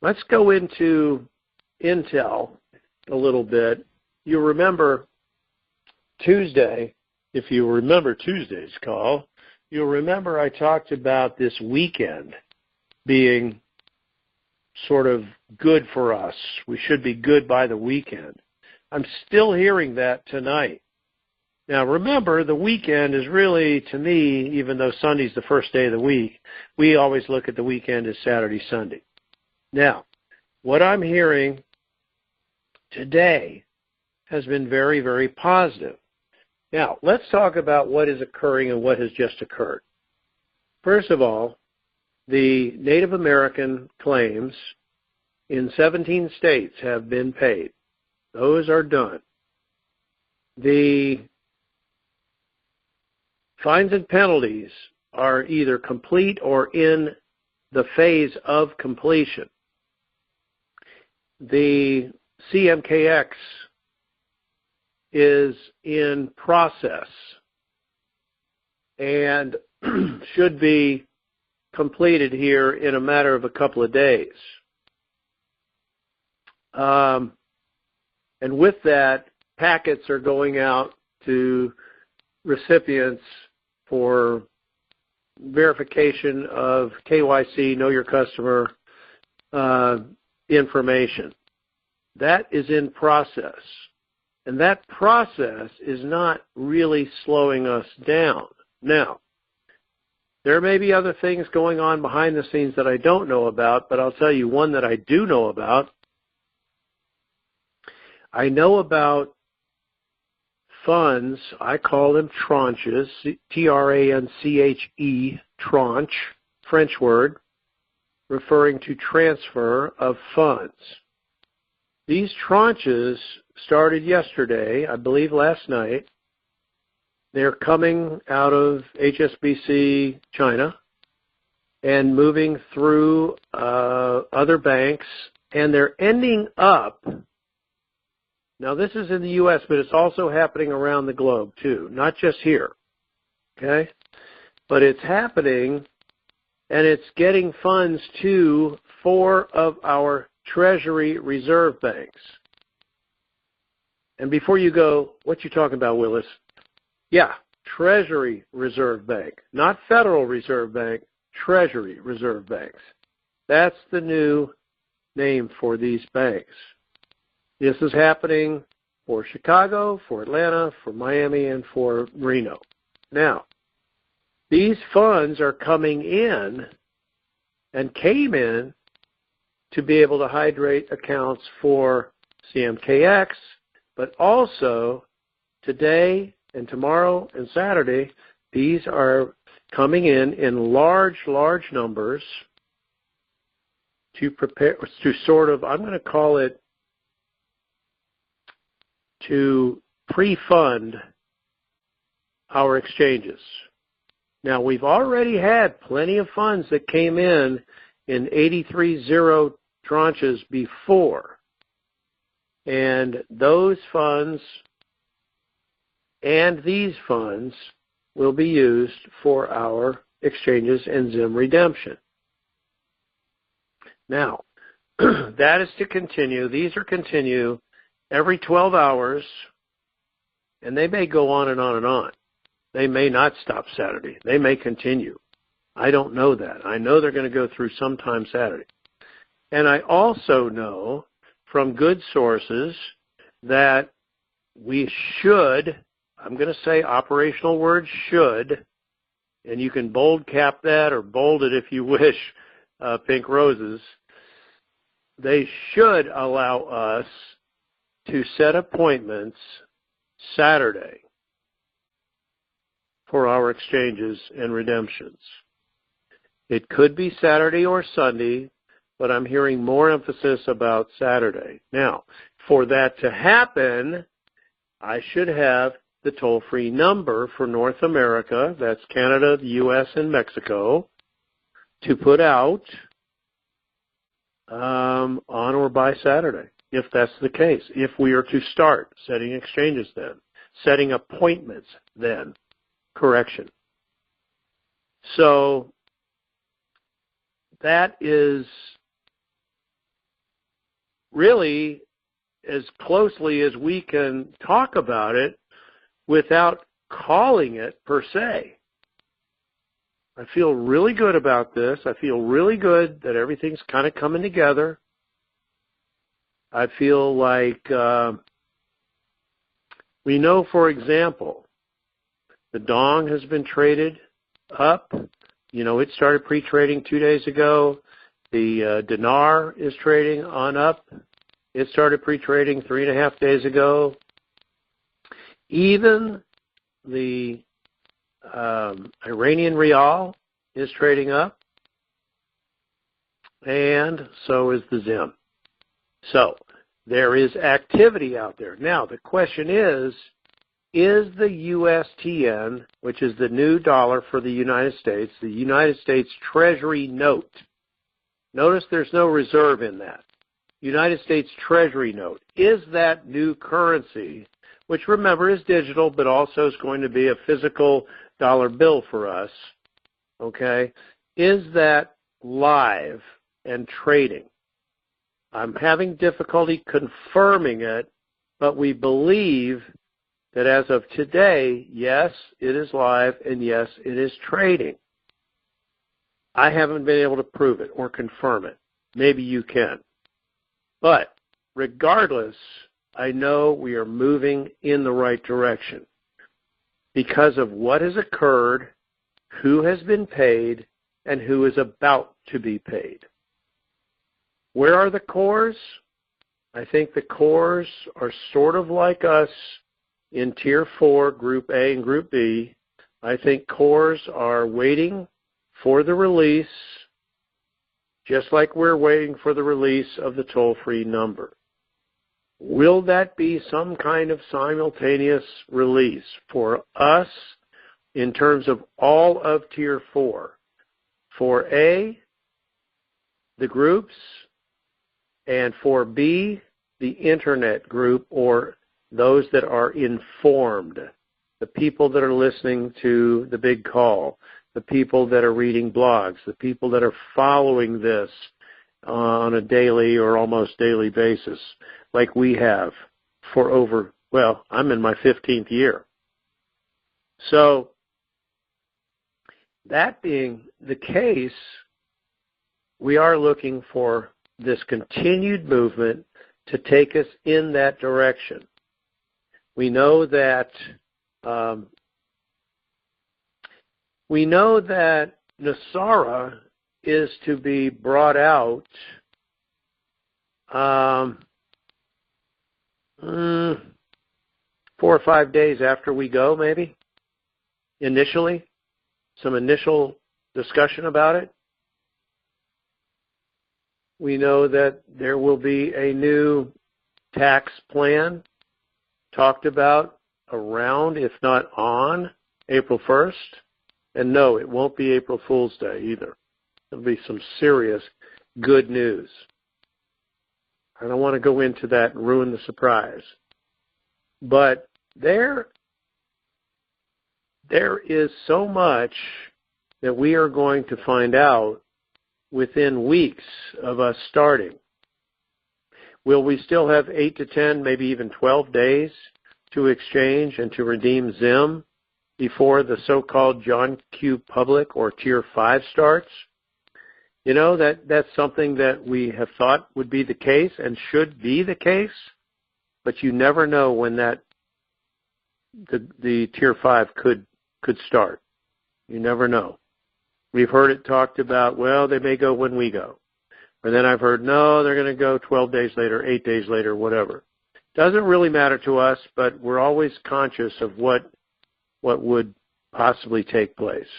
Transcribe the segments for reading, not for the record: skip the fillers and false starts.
Let's go into Intell a little bit. You remember Tuesday, if you remember Tuesday's call, you'll remember I talked about this weekend being sort of good for us. We should be good by the weekend. I'm still hearing that tonight. Now remember, the weekend is really, to me, even though Sunday's the first day of the week, we always look at the weekend as Saturday, Sunday. Now, what I'm hearing today has been very, very positive. Now, let's talk about what is occurring and what has just occurred. First of all, the Native American claims in 17 states have been paid. Those are done. The fines and penalties are either complete or in the phase of completion. The CMKX is in process and should be completed here in a matter of a couple of days. And with that, packets are going out to recipients for verification of KYC, Know Your Customer information. That is in process. And that process is not really slowing us down. Now, there may be other things going on behind the scenes that I don't know about, but I'll tell you one that I do know about. I know about funds, I call them tranches, T-R-A-N-C-H-E, tranche, French word, referring to transfer of funds. These tranches started yesterday, I believe last night. They're coming out of HSBC China and moving through other banks, and they're ending up, now this is in the U.S., but it's also happening around the globe too, not just here, okay? But it's happening, and it's getting funds to 4 of our Treasury Reserve banks. And before you go, what you talking about, Willis? Yeah, Treasury Reserve Bank, not Federal Reserve Bank, Treasury Reserve Banks. That's the new name for these banks. This is happening for Chicago, for Atlanta, for Miami, and for Reno. Now, these funds are coming in and came in to be able to hydrate accounts for CMKX, but also today and tomorrow and Saturday, these are coming in large, large numbers to prepare, to sort of, I'm going to call it, to pre-fund our exchanges. Now, we've already had plenty of funds that came in 83-0 tranches before. And those funds and these funds will be used for our exchanges and Zim redemption. Now, that is to continue. These are continue every 12 hours, and they may go on and on and on. They may not stop Saturday. They may continue. I don't know that. I know they're going to go through sometime Saturday. And I also know from good sources that we should, I'm going to say operational word should, and you can bold cap that or bold it if you wish, pink roses, they should allow us to set appointments Saturday for our exchanges and redemptions. It could be Saturday or Sunday, but I'm hearing more emphasis about Saturday. Now, for that to happen, I should have the toll-free number for North America, that's Canada, the U.S., and Mexico, to put out on or by Saturday, if that's the case. If we are to start setting exchanges then, setting appointments then, correction. So that is really as closely as we can talk about it without calling it per se. I feel really good about this. I feel really good that everything's kind of coming together. I feel like we know, for example, the dong has been traded up. You know, it started pre-trading 2 days ago. The dinar is trading on up. It started pre-trading 3.5 days ago. Even the Iranian rial is trading up, and so is the Zim. So there is activity out there. Now, the question is the USTN, which is the new dollar for the United States Treasury note. Notice there's no reserve in that. United States Treasury note. Is that new currency, which remember is digital, but also is going to be a physical dollar bill for us, okay? Is that live and trading? I'm having difficulty confirming it, but we believe that as of today, yes, it is live, and yes, it is trading. I haven't been able to prove it or confirm it. Maybe you can. But regardless, I know we are moving in the right direction because of what has occurred, who has been paid, and who is about to be paid. Where are the cores? I think the cores are sort of like us in Tier 4, Group A and Group B. I think cores are waiting for the release, just like we're waiting for the release of the toll-free number. Will that be some kind of simultaneous release for us in terms of all of Tier 4? For A, the groups, and for B, the Internet group, or those that are informed, the people that are listening to the big call, the people that are reading blogs, the people that are following this on a daily or almost daily basis, like we have for over, well, I'm in my 15th year. So, that being the case, we are looking for this continued movement to take us in that direction. We know that Nasara is to be brought out 4 or 5 days after we go, maybe, initially. Some initial discussion about it. We know that there will be a new tax plan talked about around, if not on, April 1st. And no, it won't be April Fool's Day either. It'll be some serious good news. I don't want to go into that and ruin the surprise. But there is so much that we are going to find out within weeks of us starting. Will we still have 8 to 10, maybe even 12 days to exchange and to redeem Zim before the so-called John Q. Public or Tier 5 starts? You know, that's something that we have thought would be the case and should be the case, but you never know when that the Tier 5 could start. You never know. We've heard it talked about, well, they may go when we go. Or then I've heard, no, they're going to go 12 days later, 8 days later, whatever. Doesn't really matter to us, but we're always conscious of what would possibly take place.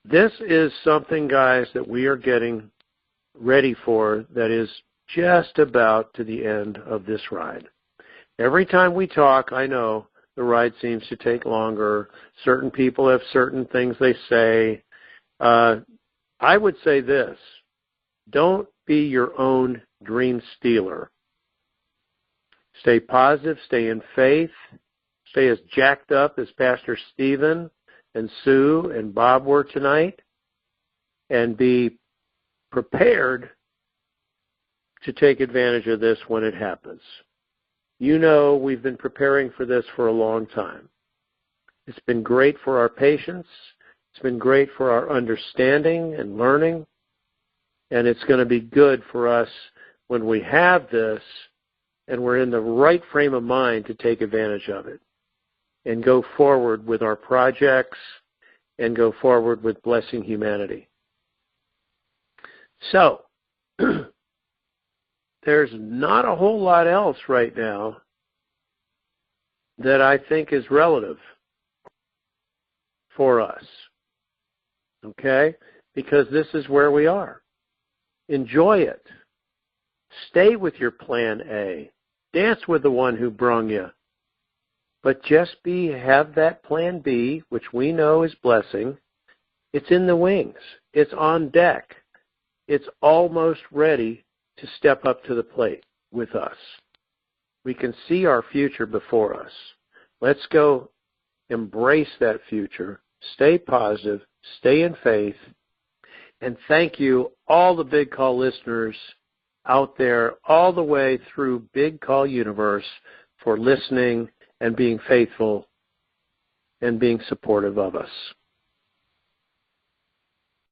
This is something, guys, that we are getting ready for that is just about to the end of this ride. Every time we talk, I know the ride seems to take longer. Certain people have certain things they say. I would say this: don't be your own dream stealer. Stay positive, stay in faith, stay as jacked up as Pastor Stephen and Sue and Bob were tonight, and be prepared to take advantage of this when it happens. You know we've been preparing for this for a long time. It's been great for our patients. It's been great for our understanding and learning. And it's going to be good for us when we have this and we're in the right frame of mind to take advantage of it and go forward with our projects and go forward with blessing humanity. So, there's not a whole lot else right now that I think is relative for us, okay? Because this is where we are. Enjoy it. Stay with your plan A. Dance with the one who brung you. But just have that plan B, which we know is blessing. It's in the wings. It's on deck. It's almost ready to step up to the plate with us. We can see our future before us. Let's go embrace that future. Stay positive. Stay in faith. And thank you, all the Big Call listeners out there, all the way through Big Call Universe, for listening and being faithful and being supportive of us.